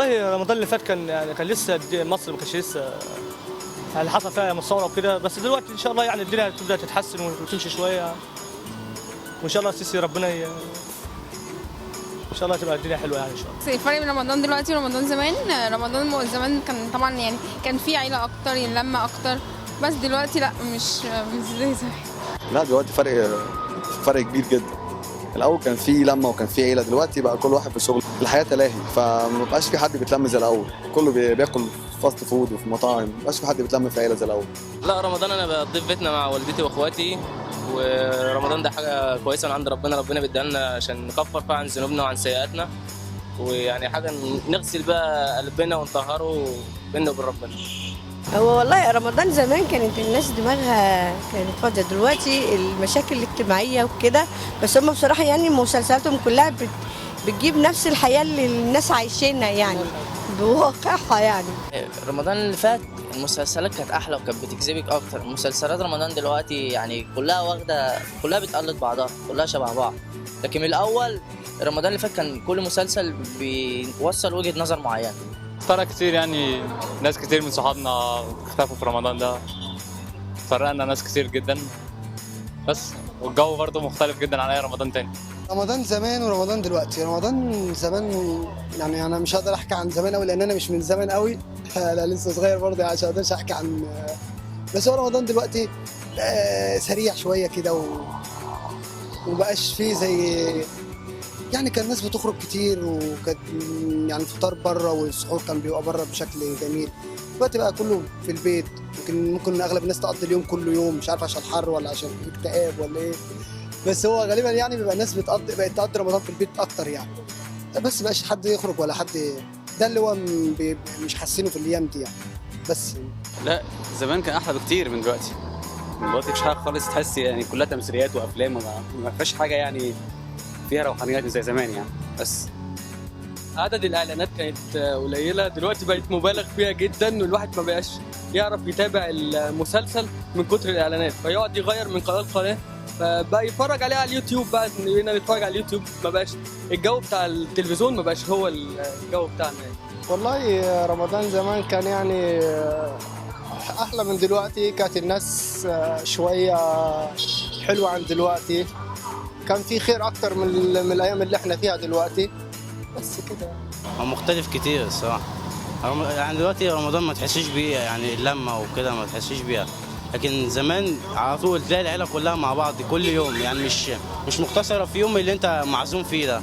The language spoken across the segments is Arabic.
والله رمضان اللي فات كان لسه مصر ما كانش لسه يعني حصل فيها مصارى وكده، بس دلوقتي ان شاء الله يعني الدنيا تبدا تتحسن وتمشي شويه، وان شاء الله السيسي ربنا ان شاء الله تبقى الدنيا حلوه يعني ان شاء الله. الفرق بين رمضان دلوقتي ورمضان زمان، رمضان زمان كان طبعا يعني كان في عيله اكتر، لمه اكتر، بس دلوقتي لا، مش زي زمان. لا دلوقتي فرق كبير جدا. الاول كان في لمه وكان في عيله، دلوقتي بقى كل واحد في شغله، الحياه تلاهي، فما بقاش في حد بيتلم زي الاول، كله بياكل فاست فود وفي مطاعم، ما بقاش في حد بيتلم في عيله زي الاول. لا رمضان انا بقضي في بيتنا مع والدتي واخواتي، ورمضان ده حاجه كويسه من عند ربنا بيديها لنا عشان نكفر فيها عن ذنوبنا وعن سيئاتنا، ويعني حاجه نغسل بقى قلبنا ونطهره بينا وبين ربنا. هو والله رمضان زمان كانت الناس دماغها كانت فاضيه، دلوقتي المشاكل الاجتماعيه وكده، بس هم بصراحه يعني مسلسلاتهم كلها بتجيب نفس الحياه اللي الناس عايشينها يعني بواقعها يعني. رمضان اللي فات المسلسلات كانت احلى وكانت بتجذبك اكتر. مسلسلات رمضان دلوقتي يعني كلها بتقلد بعضها، كلها شبه بعض. لكن من الاول رمضان اللي فات كان كل مسلسل بيوصل وجهة نظر معينة. فرق كتير يعني، ناس كتير من صحابنا اختفوا في رمضان ده، فرقنا ناس كتير جدا، بس والجو برضه مختلف جدا عن اي رمضان تاني. رمضان زمان ورمضان دلوقتي، رمضان زمان يعني انا مش هقدر احكي عن زمان قوي لان انا مش من زمان قوي انا لسه صغير برضه عشان ما اقدرش احكي عن، بس هو رمضان دلوقتي سريع شويه كده ومبقاش فيه زي يعني، كان الناس بتخرج كتير وكانت يعني الفطار بره والسحور كان بيبقى بره بشكل جميل. دلوقتي بقى كله في البيت، ممكن اغلب الناس تقضي اليوم كله يوم، مش عارف عشان حر ولا عشان اكتئاب ولا ايه، بس هو غالبا يعني بيبقى الناس بقت تقضي رمضان في البيت اكتر يعني، بس مبقاش حد يخرج ولا حد، ده اللي هو مش حاسينه في الايام دي يعني. بس لا زمان كان احلى بكتير من دلوقتي مفيش حاجه خالص، تحس يعني كلها تمثيليات وافلام، ما فيهاش حاجه يعني فيها روحانيات زي زمان يعني. بس عدد الاعلانات كانت قليله، دلوقتي بقت مبالغ فيها جدا، والواحد ما بقاش يعرف يتابع المسلسل من كتر الاعلانات، فيقعد يغير من قناه لقناه، فبقى يتفرج عليه على اليوتيوب. بقى بقينا نتفرج على اليوتيوب، ما بقاش الجو بتاع التلفزيون، ما بقاش هو الجو بتاعنا يعني. والله رمضان زمان كان يعني احلى من دلوقتي، كانت الناس شويه حلوه عن دلوقتي، كان في خير اكتر من الايام اللي احنا فيها دلوقتي، بس كده. هو مختلف كتير الصراحه، يعني دلوقتي رمضان ما تحسيش بيه يعني، اللمه وكده ما تحسيش بيها، لكن زمان على طول تلاقي العيله كلها مع بعض كل يوم، يعني مش مقتصره في يوم اللي انت معزوم فيه ده،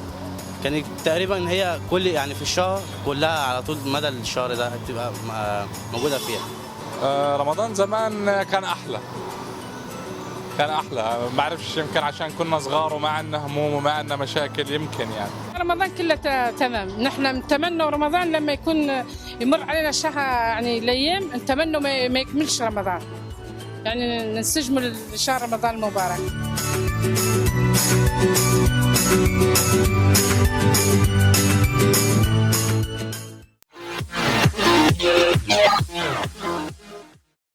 كانت تقريبا هي كل يعني في الشهر كلها على طول مدى الشهر ده بتبقى موجوده فيها. رمضان زمان كان احلى، ما اعرفش، يمكن عشان كنا صغار وما عندنا هموم وما عندنا مشاكل، يمكن يعني. رمضان كله تمام، نحن نتمنى رمضان لما يمر علينا شهر يعني الايام نتمنى ما يكملش رمضان، يعني نستجمل شهر رمضان المبارك.